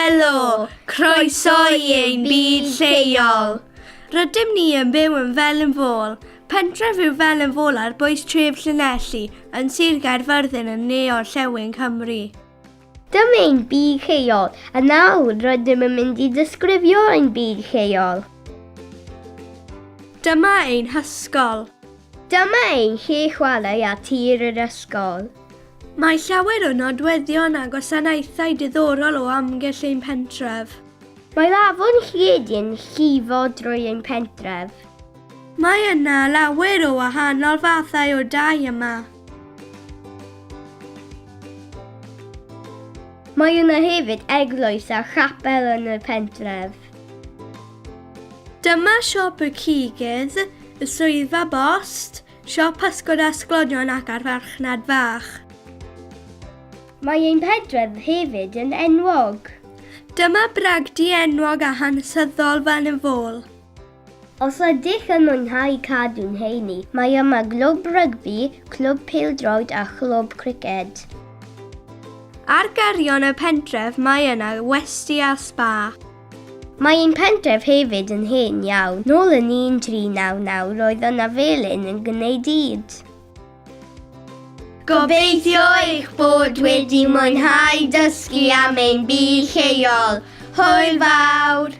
Helo, croeso i ein byd lleol. Rydym ni yn byw yn Felinfoel. Pentref yw Felinfoel ar bwys tref Llanelli yn Sir Gaerfyrddin yn ne-orllewin Cymru. Dyma ein byd lleol, a nawr rydym yn mynd i ddisgrifio ein byd lleol. Dyma ein hysgol. Dyma ein lle chwarae a tir yr ysgol. Mae llawer o nodweddion a gwasanaethau diddorol o amgylch ein pentref. Mae'r afon Lleidy'n llifo drwy ein pentref. Mae yna lawer o wahanol fathau o dai yma. Mae yna hefyd eglwys a chapel yn y pentref. Dyma siop y cigydd, y swyddfa bost, siop pysgod a sglodion ac ar farchnad fach. Mae ein pentref hefyd yn enwog. Dyma bragdy enwog a hanesyddol Felinfoel. Os ydych yn mwynhau cadw'n heini, mae yma glwb rygbi, clwb pêl-droed a chlwb criced. Ar garion y pentref mae yna westy a spa. Mae ein pentref hefyd yn hen iawn. Nôl yn 1399 roedd yna felyn yn gwneud dyd. Gobeithio eich bod wedi mwynhau dysgu am ein byd lleol. Hwyl fawr!